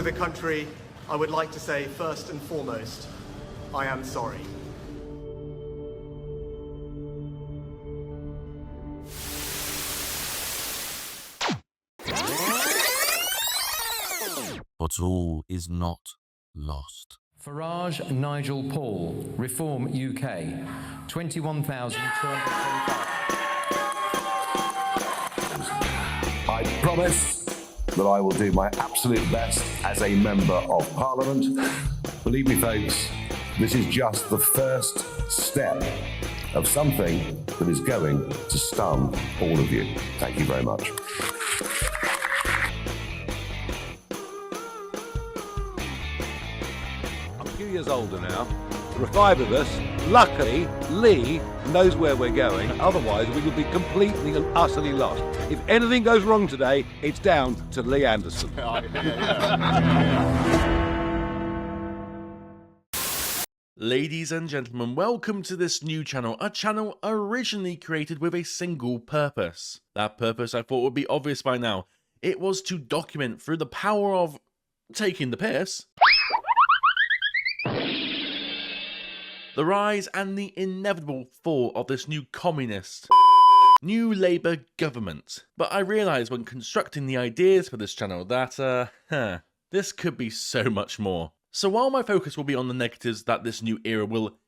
To the country, I would like to say first and foremost, I am sorry. But all is not lost. Farage Nigel Paul, Reform UK, 21,225. I promise that I will do my absolute best as a Member of Parliament. Believe me, folks, this is just the first step of something that is going to stun all of you. Thank you very much. I'm a few years older now. There are 5 of us. Luckily, Lee knows where we're going. Otherwise, we would be completely and utterly lost. If anything goes wrong today, it's down to Lee Anderson. Ladies and gentlemen, welcome to this new channel, a channel originally created with a single purpose. That purpose I thought would be obvious by now. It was to document through the power of taking the piss the rise and the inevitable fall of this new communist, new Labour government. But I realised when constructing the ideas for this channel that, this could be so much more. So while my focus will be on the negatives that this new era will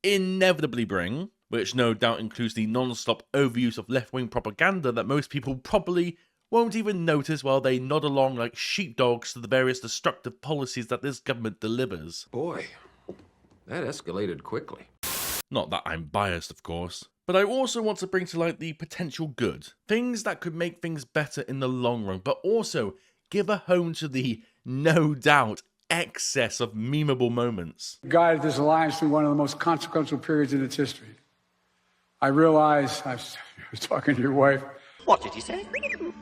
inevitably bring, which no doubt includes the non-stop overuse of left-wing propaganda that most people probably won't even notice while they nod along like sheepdogs to the various destructive policies that this government delivers. Boy, that escalated quickly. Not that I'm biased, of course. But I also want to bring to light the potential good. Things that could make things better in the long run, but also give a home to the, no doubt, excess of memeable moments. Guided this alliance through one of the most consequential periods in its history. I realize I was talking to your wife. What did he say? I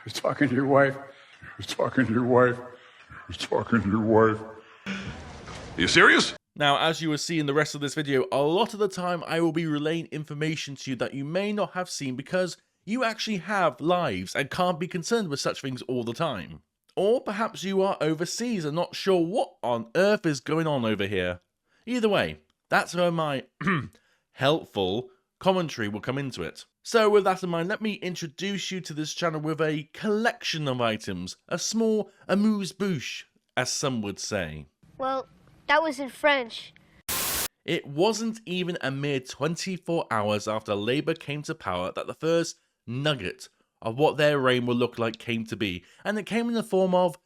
was talking to your wife. I was talking to your wife. I was talking to your wife. Are you serious? Now, as you will see in the rest of this video, a lot of the time I will be relaying information to you that you may not have seen because you actually have lives and can't be concerned with such things all the time. Or perhaps you are overseas and not sure what on earth is going on over here. Either way, that's where my helpful commentary will come into it. So with that in mind, let me introduce you to this channel with a collection of items, a small amuse-bouche, as some would say. Well, that was in French. It wasn't even a mere 24 hours after Labour came to power that the first nugget of what their reign will look like came to be, and it came in the form of,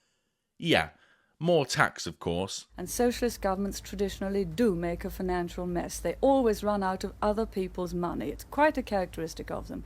more tax, of course. And socialist governments traditionally do make a financial mess. They always run out of other people's money. It's quite a characteristic of them.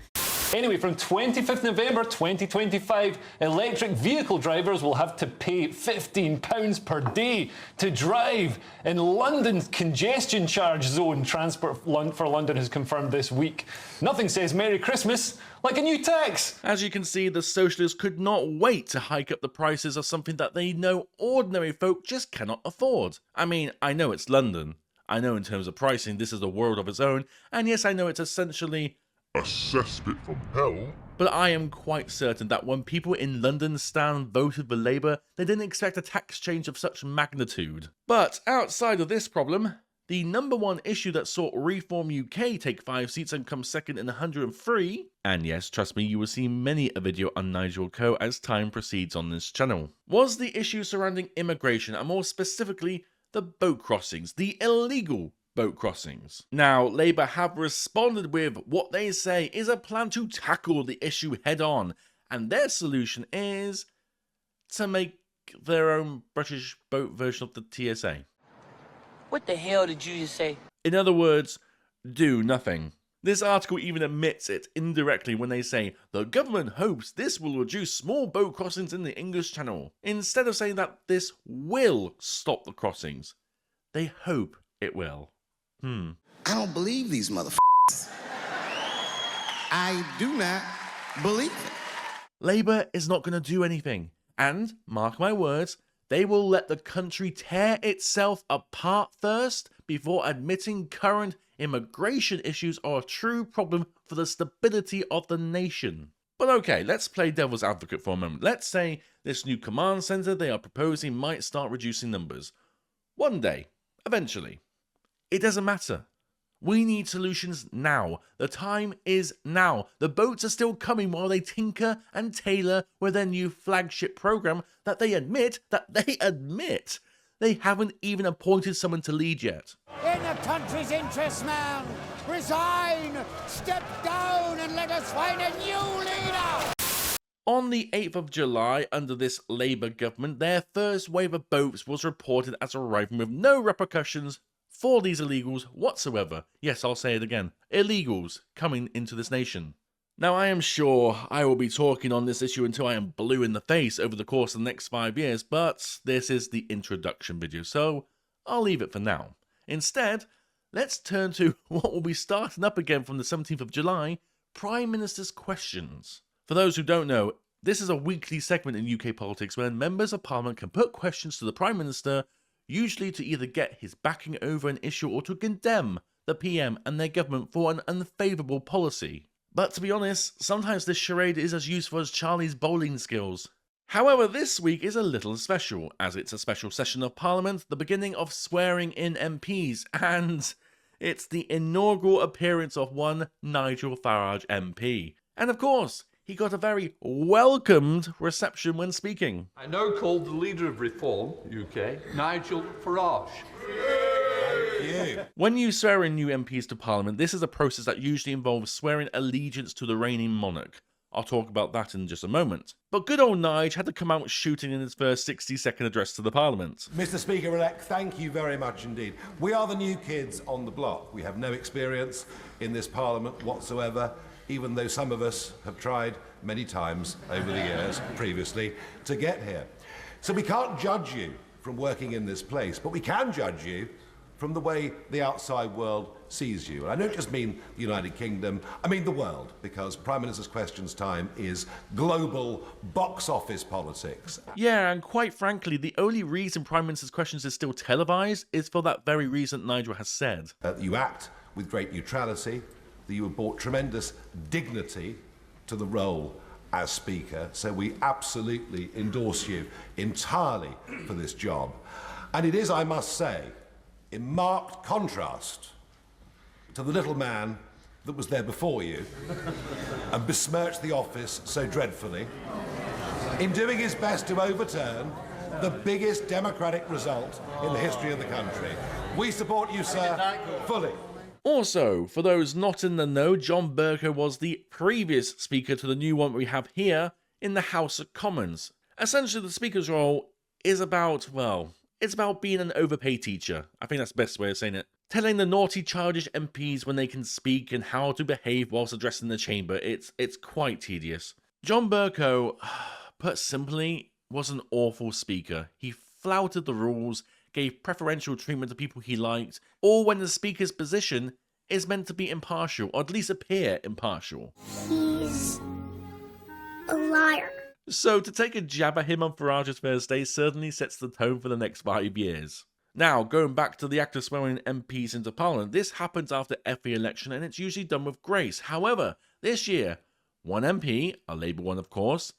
Anyway, from 25th November 2025, electric vehicle drivers will have to pay £15 per day to drive in London's congestion charge zone. Transport for London has confirmed this week. Nothing says Merry Christmas like a new tax. As you can see, the socialists could not wait to hike up the prices of something that they know ordinary folk just cannot afford. I mean, I know it's London. I know in terms of pricing, this is a world of its own. And yes, I know it's essentially a cesspit from hell. But I am quite certain that when people in London stand voted for Labour, they didn't expect a tax change of such magnitude. But outside of this problem, the number one issue that saw Reform UK take 5 seats and come second in 103, and yes, trust me, you will see many a video on Nigel Co as time proceeds on this channel, was the issue surrounding immigration, and more specifically, the boat crossings, the illegal boat crossings. Now, Labour have responded with what they say is a plan to tackle the issue head on, and their solution is to make their own British boat version of the TSA. What the hell did you just say? In other words, do nothing. This article even admits it indirectly when they say, the government hopes this will reduce small boat crossings in the English Channel. Instead of saying that this will stop the crossings, they hope it will. I don't believe these motherfuckers. I do not believe it. Labour is not going to do anything. And, mark my words, they will let the country tear itself apart first before admitting current immigration issues are a true problem for the stability of the nation. But okay, let's play devil's advocate for a moment. Let's say this new command center they are proposing might start reducing numbers. One day, eventually. It doesn't matter. We need solutions now. The time is now. The boats are still coming while they tinker and tailor with their new flagship program that they admit they haven't even appointed someone to lead yet. In the country's interest, man, resign, step down and let us find a new leader. On the 8th of July, under this Labour government, their first wave of boats was reported as arriving with no repercussions for these illegals whatsoever. Yes, I'll say it again. Illegals coming into this nation. Now, I am sure I will be talking on this issue until I am blue in the face over the course of the next 5 years, but this is the introduction video, so I'll leave it for now. Instead, let's turn to what will be starting up again from the 17th of July, Prime Minister's Questions. For those who don't know, this is a weekly segment in UK politics where members of Parliament can put questions to the Prime Minister, usually to either get his backing over an issue or to condemn the PM and their government for an unfavourable policy. But to be honest, sometimes this charade is as useful as Charlie's bowling skills. However, this week is a little special, as it's a special session of Parliament, the beginning of swearing in MPs, and it's the inaugural appearance of one Nigel Farage MP. And of course, he got a very welcomed reception when speaking. I now call the leader of Reform UK, Nigel Farage. When you swear in new MPs to Parliament, this is a process that usually involves swearing allegiance to the reigning monarch. I'll talk about that in just a moment. But good old Nige had to come out shooting in his first 60-second address to the Parliament. Mr. Speaker-elect, thank you very much indeed. We are the new kids on the block. We have no experience in this Parliament whatsoever, even though some of us have tried many times over the years previously to get here. So we can't judge you from working in this place, but we can judge you from the way the outside world sees you. And I don't just mean the United Kingdom, I mean the world, because Prime Minister's Questions time is global box office politics. Yeah, and quite frankly, the only reason Prime Minister's Questions is still televised is for that very reason Nigel has said. You act with great neutrality, that you have brought tremendous dignity to the role as Speaker, so we absolutely endorse you entirely for this job. And it is, I must say, in marked contrast to the little man that was there before you and besmirched the office so dreadfully, in doing his best to overturn the biggest democratic result in the history of the country. We support you, sir, fully. Also, for those not in the know, John Bercow was the previous Speaker to the new one we have here in the House of Commons. Essentially, the Speaker's role is about, well, it's about being an overpaid teacher. I think that's the best way of saying it. Telling the naughty, childish MPs when they can speak and how to behave whilst addressing the chamber. It's quite tedious. John Bercow, put simply, was an awful speaker. He flouted the rules, gave preferential treatment to people he liked, all when the speaker's position is meant to be impartial, or at least appear impartial. He's a liar. So to take a jab at him on Farage's first day certainly sets the tone for the next 5 years. Now, going back to the act of swearing MPs into Parliament, this happens after every election and it's usually done with grace. However, this year, one MP, a Labour one of course,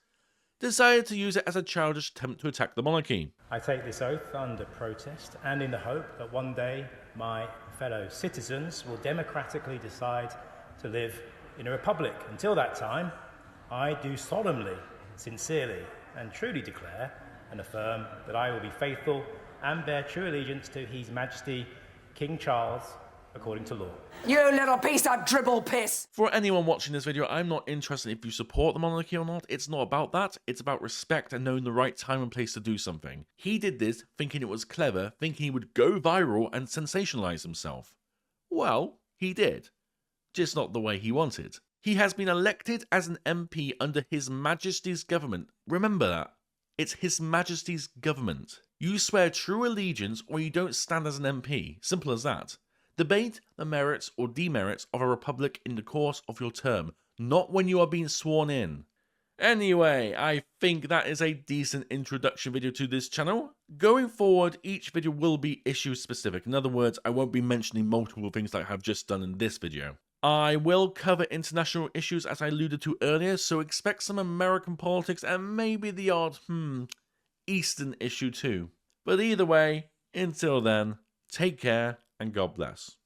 decided to use it as a childish attempt to attack the monarchy. I take this oath under protest and in the hope that one day my fellow citizens will democratically decide to live in a republic. Until that time, I do solemnly, sincerely and truly declare and affirm that I will be faithful and bear true allegiance to His Majesty King Charles according to law. You little piece of dribble piss! For anyone watching this video, I'm not interested if you support the monarchy or not. It's not about that. It's about respect and knowing the right time and place to do something. He did this thinking it was clever, thinking he would go viral and sensationalize himself. Well, he did. Just not the way he wanted. He has been elected as an MP under His Majesty's government. Remember that. It's His Majesty's government. You swear true allegiance or you don't stand as an MP. Simple as that. Debate the merits or demerits of a republic in the course of your term, not when you are being sworn in. Anyway, I think that is a decent introduction video to this channel. Going forward, each video will be issue specific. In other words, I won't be mentioning multiple things like I've just done in this video. I will cover international issues as I alluded to earlier, so expect some American politics and maybe the odd, Eastern issue too. But either way, until then, take care and God bless.